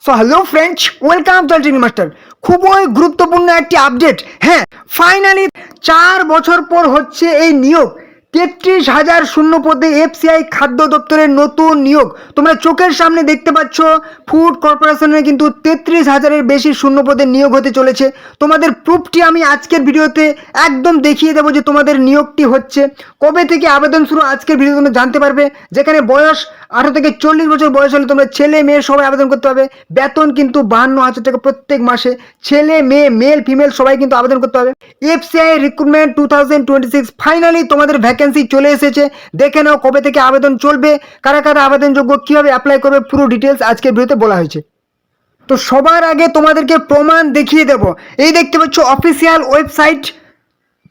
So hello friends, welcome to training master. খুবই গুরুত্বপূর্ণ একটি আপডেট। হ্যাঁ, ফাইনালি 4 বছর পর হচ্ছে এই নিয়োগ। 33,000 শূন্য পদে এফসিআই খাদ্য দপ্তরের নতুন নিয়োগ। তোমরা চোখের সামনে দেখতে পাচ্ছ, ফুড কর্পোরেশনে কিন্তু 33,000-এর বেশি শূন্য পদে নিয়োগ হতে চলেছে। তোমাদের প্রুফটি আমি আজকের ভিডিওতে একদম দেখিয়ে দেবো যে তোমাদের নিয়োগটি হচ্ছে। কবে থেকে আবেদন শুরু আজকের ভিডিওতে তোমরা জানতে পারবে। যেখানে বয়স 18 থেকে 40 বছর বয়স হলে তোমরা ছেলে মেয়ে সবাই আবেদন করতে হবে। বেতন কিন্তু 52,000 টাকা প্রত্যেক মাসে। ছেলে মেয়ে মেল ফিমেল সবাই কিন্তু আবেদন করতে হবে। এফসিআই রিক্রুটমেন্ট 2026 ফাইনালি তোমাদের ভ্যাকেন্সি চলে এসেছে। দেখে নাও কবে থেকে আবেদন চলবে, কারা কারা আবেদনযোগ্য, কীভাবে অ্যাপ্লাই করবে, পুরো ডিটেলস আজকের ভিডিওতে বলা হয়েছে। তো সবার আগে তোমাদেরকে প্রমাণ দেখিয়ে দেব। এই দেখতে পাচ্ছ official website,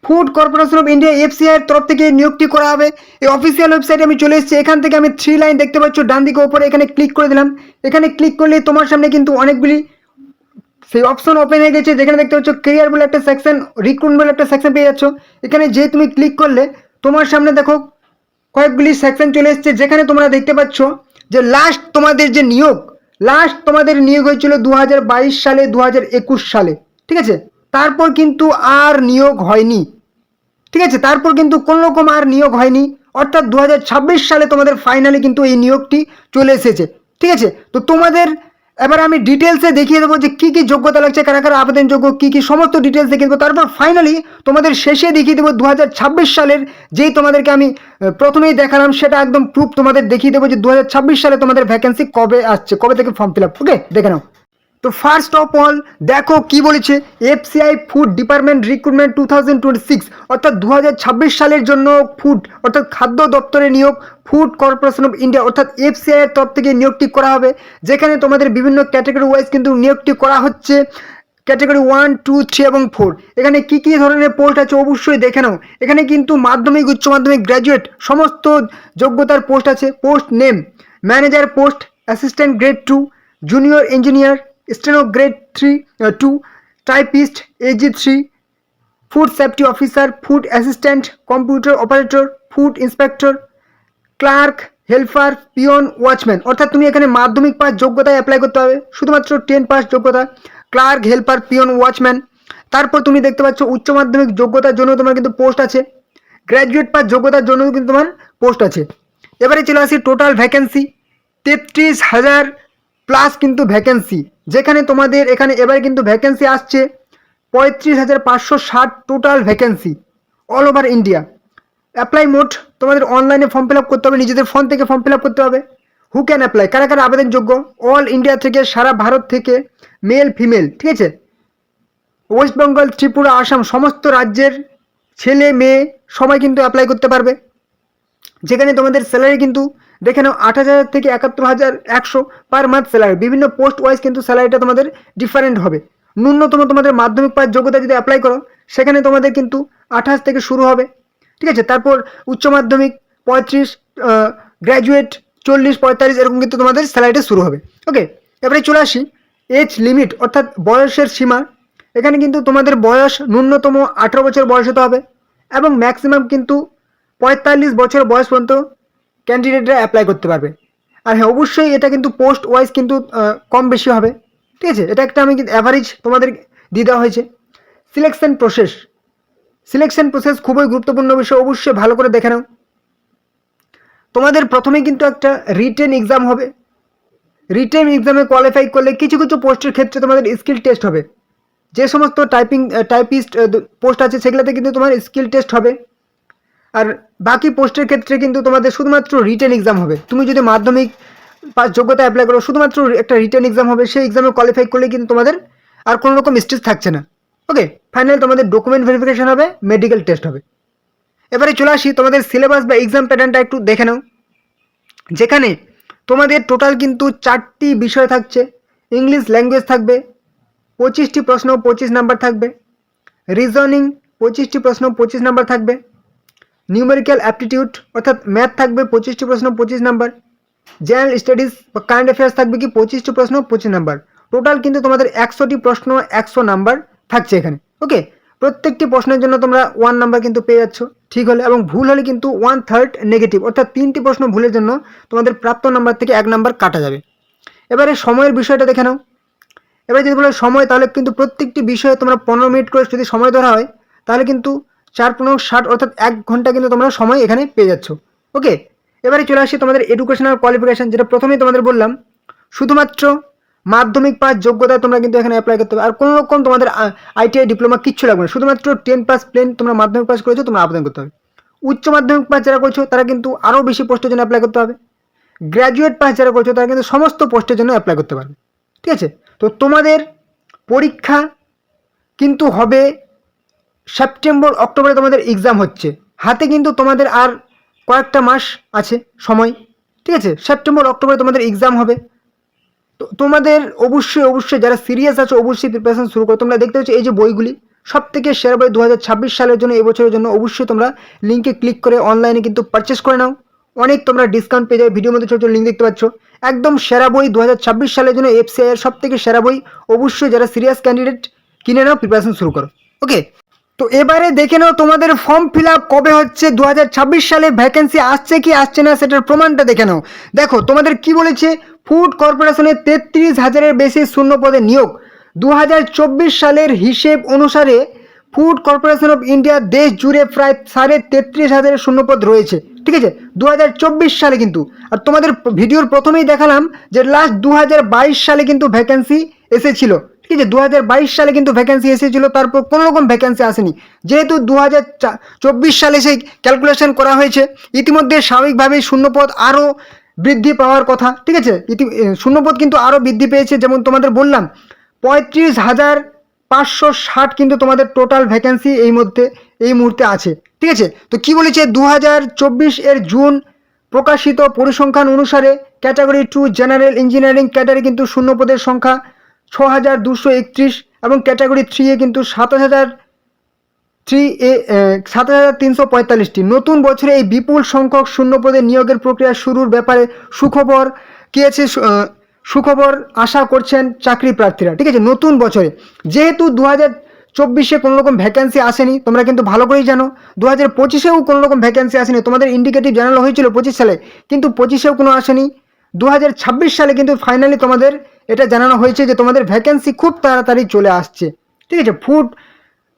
food corporation of India এফসিআইয়ের তরফ থেকে নিয়োগটি করা হবে। এই অফিসিয়াল ওয়েবসাইটে আমি চলে এসেছি। এখান থেকে আমি 3 লাইন দেখতে পাচ্ছ ডান দিকে ওপরে, এখানে ক্লিক করে দিলাম। এখানে ক্লিক করলে তোমার সামনে কিন্তু অনেকগুলি সেই অপশন ওপেন হয়ে গেছে। যেখানে দেখতে পাচ্ছ কেরিয়ার বলে একটা সেকশন, রিক্রুটমেন্ট বলে একটা সেকশন পেয়ে যাচ্ছ। এখানে যে তুমি ক্লিক করলে তোমার সামনে দেখো কয়েকগুলি সেকশন চলে এসেছে। যেখানে তোমরা দেখতে পাচ্ছ যে লাস্ট তোমাদের নিয়োগ হয়েছিল 2022 সালে, 2021 সালে, ঠিক আছে। তারপর কিন্তু আর নিয়োগ হয়নি, ঠিক আছে। তারপর কিন্তু কোনো রকম আর নিয়োগ হয়নি, অর্থাৎ 2026 সালে তোমাদের ফাইনালি কিন্তু এই নিয়োগটি চলে এসেছে, ঠিক আছে। তো তোমাদের এবার আমি ডিটেলসে দেখিয়ে দেবো যে কী কী যোগ্যতা লাগছে, কারা কারা আবেদনযোগ্য, কী কী সমস্ত ডিটেলস দেখিয়ে দেবো। তারপর ফাইনালি তোমাদের শেষে দেখিয়ে দেবো 2026 সালের যেই তোমাদেরকে আমি প্রথমেই দেখালাম সেটা একদম প্রুফ তোমাদের দেখিয়ে দেবো যে 2026 সালে তোমাদের ভ্যাকেন্সি কবে আসছে, কবে থেকে ফর্ম ফিল আপ। ওকে, দেখে নাও। তো ফার্স্ট অফ অল দেখো কি বলেছে, এফসিআই ফুড ডিপার্টমেন্ট রিক্রুটমেন্ট 2026, অর্থাৎ 2026 সালের জন্য ফুড অর্থাৎ খাদ্য দপ্তরে নিয়োগ, ফুড কর্পোরেশন অফ ইন্ডিয়া অর্থাৎ এফসিআই এর তরফ থেকে নিয়োগটি করা হবে। যেখানে তোমাদের বিভিন্ন ক্যাটাগরি ওয়াইজ কিন্তু নিয়োগটি করা হচ্ছে। ক্যাটাগরি 1, 2, 3 এবং 4। এখানে কি কি ধরনের পোস্ট আছে অবশ্যই দেখে নাও। এখানে কিন্তু মাধ্যমিক, উচ্চ মাধ্যমিক, গ্র্যাজুয়েট সমস্ত যোগ্যতার পোস্ট আছে। Post name manager post, assistant grade 2, junior engineer, steno grade 2, typist AG 3, food safety officer, food assistant, computer operator, food inspector, clerk, helper, peon, watchman. অর্থাৎ তুমি এখানে মাধ্যমিক পাস যোগ্যতায় অ্যাপ্লাই করতে হবে, শুধুমাত্র 10 পাস যোগ্যতা, ক্লার্ক, হেল্পার, পিয়ন, ওয়াচম্যান। তারপর তুমি দেখতে পাচ্ছ উচ্চ মাধ্যমিক যোগ্যতার জন্য তোমার কিন্তু পোস্ট আছে, গ্র্যাজুয়েট পাস যোগ্যতার জন্য কিন্তু তোমার পোস্ট আছে। এবারে চলে আসি টোটাল ভ্যাকেন্সি 33,000 প্লাস কিন্তু ভ্যাকেন্সি। যেখানে তোমাদের এখানে এবারে কিন্তু ভ্যাকেন্সি আসছে 35,560 total vacancy all over India. Apply mode তোমাদের অনলাইনে ফর্ম ফিল আপ করতে হবে, নিজেদের ফোন থেকে ফর্ম ফিল আপ করতে হবে। হু ক্যান অ্যাপ্লাই, কারা কারা আবেদনযোগ্য, অল ইন্ডিয়া থেকে, সারা ভারত থেকে, মেল ফিমেল, ঠিক আছে। ওয়েস্ট বেঙ্গল, ত্রিপুরা, আসাম সমস্ত রাজ্যের ছেলে মেয়ে সবাই কিন্তু অ্যাপ্লাই করতে পারবে। যেখানে তোমাদের স্যালারি কিন্তু দেখে নাও 8,000 থেকে 71,100 পার মান্থ স্যালারি। বিভিন্ন পোস্ট ওয়াইজ কিন্তু স্যালারিটা তোমাদের ডিফারেন্ট হবে। ন্যূনতম তোমাদের মাধ্যমিক পাস যোগ্যতা যদি অ্যাপ্লাই করো সেখানে তোমাদের কিন্তু 28 থেকে শুরু হবে, ঠিক আছে। তারপর উচ্চ মাধ্যমিক 35, গ্র্যাজুয়েট 40-45 এরকম কিন্তু তোমাদের স্যালারিটা শুরু হবে। ওকে, এবারে চলে আসি এজ লিমিট অর্থাৎ বয়সের সীমা। এখানে কিন্তু তোমাদের বয়স ন্যূনতম 18 বছর বয়স হতে হবে এবং ম্যাক্সিমাম কিন্তু 45 বছর বয়স পর্যন্ত ক্যান্ডিডেটরা অ্যাপ্লাই করতে পারবে। আর হ্যাঁ, অবশ্যই এটা কিন্তু পোস্ট ওয়াইজ কিন্তু কম বেশি হবে, ঠিক আছে। এটা একটা আমি কিন্তু অ্যাভারেজ তোমাদের দিয়ে দেওয়া হয়েছে। সিলেকশন প্রসেস খুবই গুরুত্বপূর্ণ বিষয়, অবশ্যই ভালো করে দেখে নাও। তোমাদের প্রথমে কিন্তু একটা রিটেন এক্সাম হবে। রিটেন এক্সামে কোয়ালিফাই করলে কিছু কিছু পোস্টের ক্ষেত্রে তোমাদের স্কিল টেস্ট হবে। যে সমস্ত টাইপিস্ট পোস্ট আছে সেগুলোতে কিন্তু তোমার স্কিল টেস্ট হবে। আর বাকি পোস্টের ক্ষেত্রে কিন্তু তোমাদের শুধুমাত্র রিটেন এক্সাম হবে। তুমি যদি মাধ্যমিক পাস যোগ্যতা অ্যাপ্লাই করো শুধুমাত্র একটা রিটেন এক্সাম হবে, সেই এক্সামে কোয়ালিফাই করলে কিন্তু তোমাদের আর কোনো রকম স্টেজ থাকছে না। ওকে, ফাইনাল তোমাদের ডকুমেন্ট ভেরিফিকেশন হবে, মেডিকেল টেস্ট হবে। এবারে চলে আসি তোমাদের সিলেবাস বা এক্সাম প্যাটার্নটা একটু দেখে নাও। যেখানে তোমাদের টোটাল কিন্তু 4টি বিষয় থাকছে। ইংলিশ ল্যাঙ্গুয়েজ থাকবে 25টি প্রশ্ন, 25 নাম্বার থাকবে। রিজনিং 25টি প্রশ্ন, 25 নাম্বার থাকবে। নিউমেরিক্যাল অ্যাপটিটিউড অর্থাৎ ম্যাথ থাকবে 25টি প্রশ্ন, 25 নাম্বার। জেনারেল স্টাডিজ বা কারেন্ট অ্যাফেয়ার্স থাকবে কি 25টি প্রশ্ন, 25 নাম্বার। টোটাল কিন্তু তোমাদের 100টি প্রশ্ন, 100 নাম্বার থাকছে এখানে। ওকে, প্রত্যেকটি প্রশ্নের জন্য তোমরা 1 নাম্বার কিন্তু পেয়ে যাচ্ছ ঠিক হলে, এবং ভুল হলে কিন্তু 1/3 নেগেটিভ, অর্থাৎ 3টি প্রশ্ন ভুলের জন্য তোমাদের প্রাপ্ত নাম্বার থেকে 1 নাম্বার কাটা যাবে। এবারে সময়ের বিষয়টা দেখে নাও। এবার যদি বলো সময়, তাহলে কিন্তু প্রত্যেকটি বিষয়ে তোমরা 15 মিনিট করে যদি সময় ধরা হয়, তাহলে কিন্তু 4×15=60, অর্থাৎ 1 ঘন্টা কিন্তু তোমরা সময় এখানে পেয়ে যাচ্ছ। ওকে, এবারে চলে আসি তোমাদের এডুকেশনাল কোয়ালিফিকেশান, যেটা প্রথমেই তোমাদের বললাম, শুধুমাত্র মাধ্যমিক পাস যোগ্যতায় তোমরা কিন্তু এখানে অ্যাপ্লাই করতে হবে। আর কোনো রকম তোমাদের ITI ডিপ্লোমা কিচ্ছু লাগবে না, শুধুমাত্র 10 পাস প্লেন তোমরা মাধ্যমিক পাস করেছো, তোমরা আবেদন করতে হবে। উচ্চ মাধ্যমিক পাস যারা করছো তারা কিন্তু আরও বেশি পোস্টের জন্য অ্যাপ্লাই করতে হবে। গ্র্যাজুয়েট পাস যারা করছো তারা কিন্তু সমস্ত পোস্টের জন্য অ্যাপ্লাই করতে পারবে। ঠিক আছে, তো তোমাদের পরীক্ষা কিন্তু হবে সেপ্টেম্বর অক্টোবরে, তোমাদের এক্সাম হচ্ছে, হাতে কিন্তু তোমাদের আর কয়েকটা মাস আছে সময়। ঠিক আছে, সেপ্টেম্বর অক্টোবরে তোমাদের এক্সাম হবে। তো তোমাদের অবশ্যই যারা সিরিয়াস আছো অবশ্যই প্রিপারেশন শুরু করো। তোমরা দেখতে পাচ্ছ এই যে বইগুলি, সব থেকে সেরা বই 2026 সালের জন্য, এবছরের জন্য অবশ্যই তোমরা লিঙ্কে ক্লিক করে অনলাইনে কিন্তু পারচেস করে নাও। অনেক তোমরা ডিসকাউন্ট পেয়ে যাবে। ভিডিওর মধ্যে ছোটো লিঙ্ক দেখতে পাচ্ছ, একদম সেরা বই 2026 সালের জন্য, FCI এর সব থেকে সেরা বই। অবশ্যই যারা সিরিয়াস ক্যান্ডিডেট কিনে নাও, প্রিপারেশন শুরু করো। ওকে, তো এবারে দেখে নাও তোমাদের ফর্ম ফিল আপ কবে হচ্ছে, 2026 সালে ভ্যাকেন্সি আসছে কি আসছে না সেটার প্রমাণটা দেখে নাও। দেখো তোমাদের কি বলেছে, ফুড কর্পোরেশনে 33,000-এর বেশি শূন্য পদে নিয়োগ। 2024 সালের হিসেব অনুসারে ফুড কর্পোরেশন অফ ইন্ডিয়া দেশ জুড়ে প্রায় 33,500 শূন্যপদ রয়েছে। ঠিক আছে, 2024 সালে কিন্তু। আর তোমাদের ভিডিওর প্রথমেই দেখালাম যে লাস্ট 2022 সালে কিন্তু ভ্যাকেন্সি এসেছিল। ঠিক আছে, 2022 সালে কিন্তু ভ্যাকেন্সি এসেছিল, তারপর কোনো রকম ভ্যাকেন্সি আসেনি। যেহেতু 2024 সালে সেই ক্যালকুলেশন করা হয়েছে, ইতিমধ্যে স্বাভাবিকভাবেই শূন্যপদ আরও বৃদ্ধি পাওয়ার কথা। ঠিক আছে, শূন্যপদ কিন্তু আরও বৃদ্ধি পেয়েছে। যেমন তোমাদের বললাম 35,560 কিন্তু তোমাদের টোটাল ভ্যাকেন্সি এই মুহূর্তে আছে। ঠিক আছে, তো কি বলেছে, 2024 এর জুন প্রকাশিত পরিসংখ্যান অনুসারে ক্যাটাগরি 2 জেনারেল ইঞ্জিনিয়ারিং ক্যাটাগরি কিন্তু শূন্যপদের সংখ্যা 6,231, এবং ক্যাটাগরি 3 কিন্তু 7,345টি। নতুন বছরে এই বিপুল সংখ্যক শূন্যপদে নিয়োগের প্রক্রিয়া শুরুর ব্যাপারে সুখবর আশা করছেন চাকরি প্রার্থীরা। ঠিক আছে, নতুন বছরে যেহেতু 2024-এ কোনো রকম ভ্যাকেন্সি আসেনি, তোমরা কিন্তু ভালো করেই জানো। 2025-এও কোনো রকম ভ্যাকেন্সি আসেনি, তোমাদের ইন্ডিকেটিভ জানানো হয়েছিল 25 সালে, কিন্তু 25-এও কোনো আসেনি। 2026 সালে কিন্তু ফাইনালি তোমাদের এটা জানানো হয়েছে যে তোমাদের ভ্যাকেন্সি খুব তাড়াতাড়ি চলে আসছে। ঠিক আছে,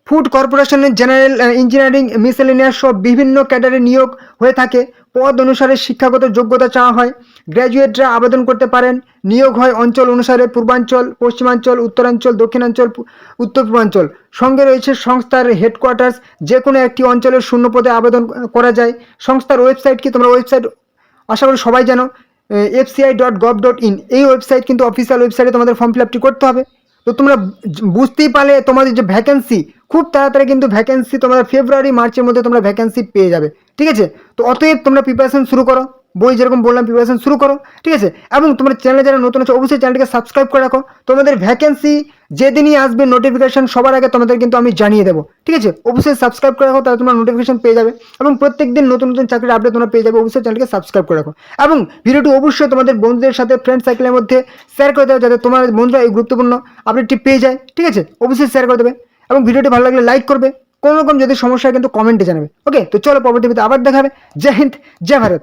ফুড কর্পোরেশনের জেনারেল ইঞ্জিনিয়ারিং মিসেলেনিয়াস সব বিভিন্ন ক্যাডারে নিয়োগ হয়ে থাকে। পদ অনুসারে শিক্ষাগত যোগ্যতা চাওয়া হয়। গ্র্যাজুয়েটরা আবেদন করতে পারেন। নিয়োগ হয় অঞ্চল অনুসারে, পূর্বাঞ্চল, পশ্চিমাঞ্চল, উত্তরাঞ্চল, দক্ষিণাঞ্চল, উত্তর পূর্বাঞ্চল। সঙ্গে রয়েছে সংস্থার হেডকোয়ার্টার্স। যে কোনো একটি অঞ্চলের শূন্যপদে আবেদন করা যায়। সংস্থার ওয়েবসাইট কি, তোমরা ওয়েবসাইট আশা করি সবাই জানো, fci.gov.in। এই ওয়েবসাইট কিন্তু অফিসিয়াল ওয়েবসাইটে তোমাদের ফর্ম ফিল আপটি করতে হবে। তো তোমরা বুঝতেই পারলে তোমাদের যে ভ্যাকেন্সি খুব তাড়াতাড়ি কিন্তু ভ্যাকেন্সি তোমরা ফেব্রুয়ারি মার্চের মধ্যে তোমরা ভ্যাকেন্সি পেয়ে যাবে। ঠিক আছে, তো অতএব তোমরা প্রিপারেশন শুরু করো, বই যেরকম বললাম প্রিপারেশন শুরু করো। ঠিক আছে, এবং তোমার চ্যানেলে যারা নতুন আছে অবশ্যই চ্যানেলটিকে সাবস্ক্রাইব করে রাখো। তোমাদের ভ্যাকেন্সি যেদিনই আসবে নোটিফিকেশন সবার আগে তোমাদের কিন্তু আমি জানিয়ে দেবো। ঠিক আছে, অবশ্যই সাবস্ক্রাইব করে রাখো, তাহলে তোমরা নোটিফিকেশন পেয়ে যাবে, এবং প্রত্যেকদিন নতুন চাকরির আপডেট তোমরা পেয়ে যাবে। অবশ্যই চ্যানেলকে সাবস্ক্রাইব করে রাখো, এবং ভিডিওটি অবশ্যই তোমাদের বন্ধুদের সাথে ফ্রেন্ড সার্কেলের মধ্যে শেয়ার করে দেবে, যাতে তোমার বন্ধুরা এই গুরুত্বপূর্ণ আপডেটটি পেয়ে যায়। ঠিক আছে, অবশ্যই শেয়ার করে দেবে, এবং ভিডিওটি ভালো লাগলে লাইক করবে। কোনো রকম যদি সমস্যা হয় কিন্তু কমেন্টে জানাবে। ওকে, তো চলো পরবর্তী ভিডিওতে আবার দেখা হবে। জয় হিন্দ, জয় ভারত।